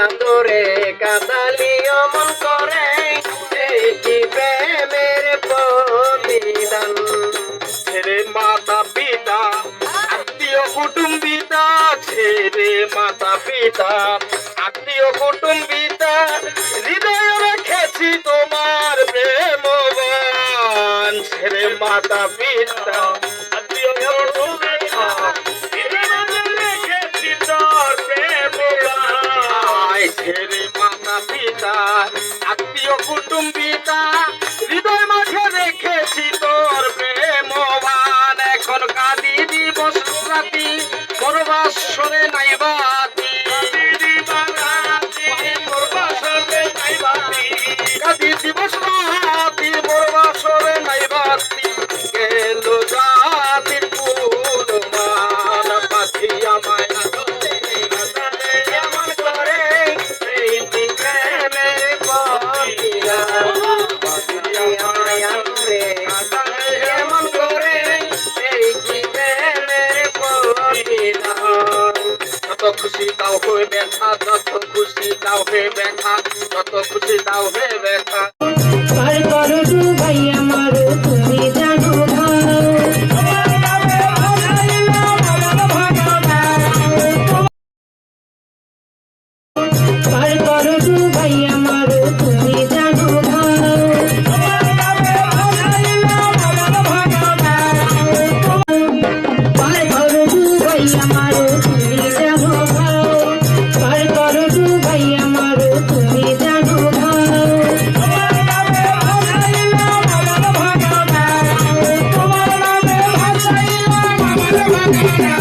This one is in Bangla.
আদরে কাদালিও মন করে এই কি প্রেমের প্রতিদান ছেড়ে মাতা পিতা আত্মীয় কুটুম্বিতা ছেড়ে মাতা পিতা আত্মীয় কুটুম্বিতা হৃদয়ে রেখেছি তোমার প্রেমবান ছেড়ে মাতা পিতা আত্মীয় কুটুম্বিতা হৃদয়ে রেখেছি তোর প্রেমবান ছেড়ে মাতা পিতা আত্মীয় কুটুম্বিতা হৃদয় মাঝে রেখেছি তোর প্রেমবান এখন কাঁদি দিবস রাতি পরবাসরে নাই বাতি কাঁদি দিবস রাতি পরবাসরে নাই বাতি গেল জাতির কুল মান পাখি আমায় এমন করে এই কি প্রেমের প্রতিদান এমন করে এই কি প্রেমের প্রতিদান যত খুশি তাও হয়ে ব্যথা যত খুশি তাও হয়ে ব্যথা যত খুশি তাও হয়ে ব্যথা পার করো ভাই আমার তুমি জানো পার করো ভাই আমার তুমি জানো পার করো ভাই আমার তুমি জানো পার করো ভাই আমার তুমি জানো তোমার নামে ভাসাইলাম আমার ভাগনা